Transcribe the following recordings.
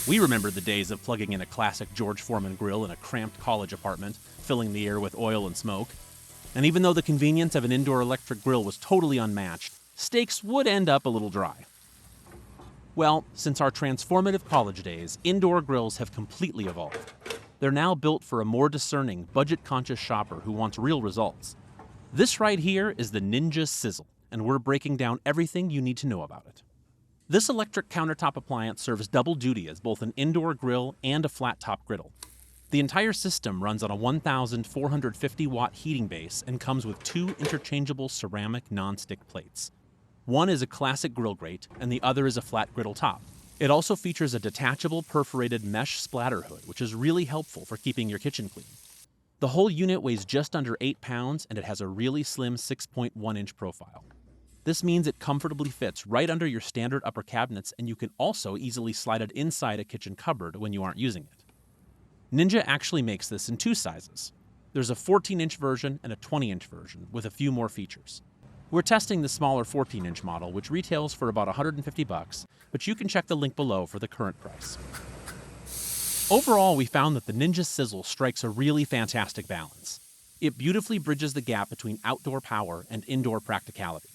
We remember the days of plugging in a classic George Foreman grill in a cramped college apartment, filling the air with oil and smoke. And even though the convenience of an indoor electric grill was totally unmatched, steaks would end up a little dry. Well, since our transformative college days, indoor grills have completely evolved. They're now built for a more discerning, budget-conscious shopper who wants real results. This right here is the Ninja Sizzle, and we're breaking down everything you need to know about it. This electric countertop appliance serves double duty as both an indoor grill and a flat-top griddle. The entire system runs on a 1,450-watt heating base and comes with two interchangeable ceramic nonstick plates. One is a classic grill grate, and the other is a flat griddle top. It also features a detachable perforated mesh splatter hood, which is really helpful for keeping your kitchen clean. The whole unit weighs just under 8 pounds, and it has a really slim 6.1-inch profile. This means it comfortably fits right under your standard upper cabinets, and you can also easily slide it inside a kitchen cupboard when you aren't using it. Ninja actually makes this in two sizes. There's a 14-inch version and a 20-inch version with a few more features. We're testing the smaller 14-inch model, which retails for about $150, but you can check the link below for the current price. Overall, we found that the Ninja Sizzle strikes a really fantastic balance. It beautifully bridges the gap between outdoor power and indoor practicality.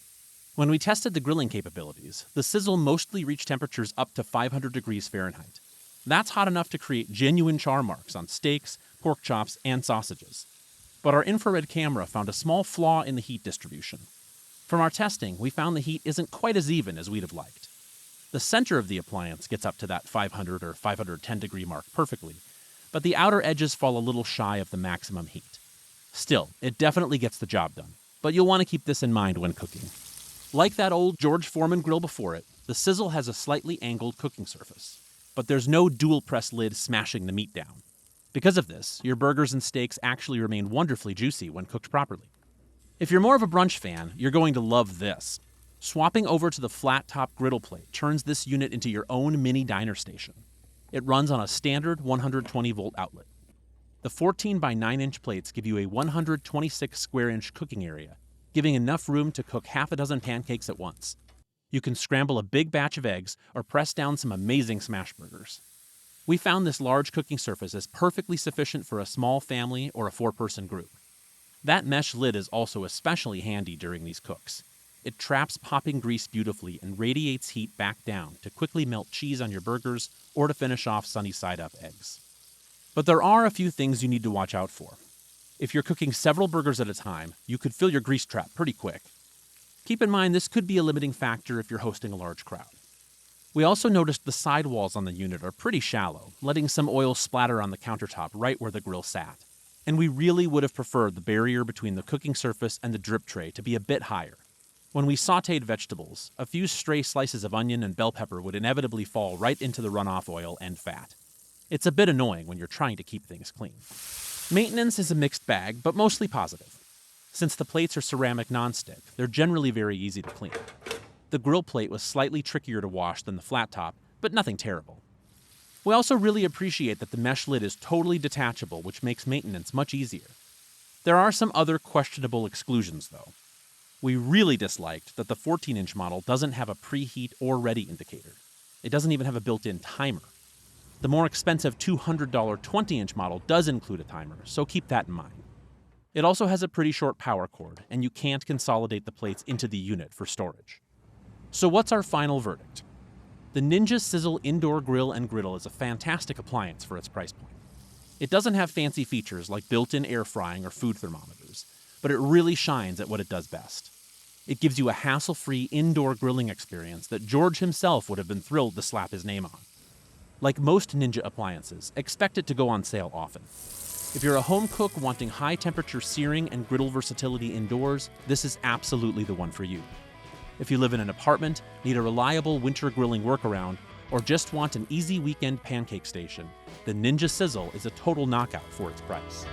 When we tested the grilling capabilities, the Sizzle mostly reached temperatures up to 500 degrees Fahrenheit. That's hot enough to create genuine char marks on steaks, pork chops, and sausages. But our infrared camera found a small flaw in the heat distribution. From our testing, we found the heat isn't quite as even as we'd have liked. The center of the appliance gets up to that 500 or 510 degree mark perfectly, but the outer edges fall a little shy of the maximum heat. Still, it definitely gets the job done, but you'll want to keep this in mind when cooking. Like that old George Foreman grill before it, the Sizzle has a slightly angled cooking surface, but there's no dual press lid smashing the meat down. Because of this, your burgers and steaks actually remain wonderfully juicy when cooked properly. If you're more of a brunch fan, you're going to love this. Swapping over to the flat-top griddle plate turns this unit into your own mini diner station. It runs on a standard 120-volt outlet. The 14 by 9-inch plates give you a 126 square-inch cooking area, giving enough room to cook half a dozen pancakes at once. You can scramble a big batch of eggs or press down some amazing smash burgers. We found this large cooking surface is perfectly sufficient for a small family or a 4-person group. That mesh lid is also especially handy during these cooks. It traps popping grease beautifully and radiates heat back down to quickly melt cheese on your burgers or to finish off sunny-side-up eggs. But there are a few things you need to watch out for. If you're cooking several burgers at a time, you could fill your grease trap pretty quick. Keep in mind this could be a limiting factor if you're hosting a large crowd. We also noticed the sidewalls on the unit are pretty shallow, letting some oil splatter on the countertop right where the grill sat. And we really would have preferred the barrier between the cooking surface and the drip tray to be a bit higher. When we sautéed vegetables, a few stray slices of onion and bell pepper would inevitably fall right into the runoff oil and fat. It's a bit annoying when you're trying to keep things clean. Maintenance is a mixed bag, but mostly positive. Since the plates are ceramic nonstick, they're generally very easy to clean. The grill plate was slightly trickier to wash than the flat top, but nothing terrible. We also really appreciate that the mesh lid is totally detachable, which makes maintenance much easier. There are some other questionable exclusions, though. We really disliked that the 14-inch model doesn't have a preheat or ready indicator. It doesn't even have a built-in timer. The more expensive $200 20-inch model does include a timer, so keep that in mind. It also has a pretty short power cord, and you can't consolidate the plates into the unit for storage. So what's our final verdict? The Ninja Sizzle Indoor Grill and Griddle is a fantastic appliance for its price point. It doesn't have fancy features like built-in air frying or food thermometers, but it really shines at what it does best. It gives you a hassle-free indoor grilling experience that George himself would have been thrilled to slap his name on. Like most Ninja appliances, expect it to go on sale often. If you're a home cook wanting high-temperature searing and griddle versatility indoors, this is absolutely the one for you. If you live in an apartment, need a reliable winter grilling workaround, or just want an easy weekend pancake station, the Ninja Sizzle is a total knockout for its price.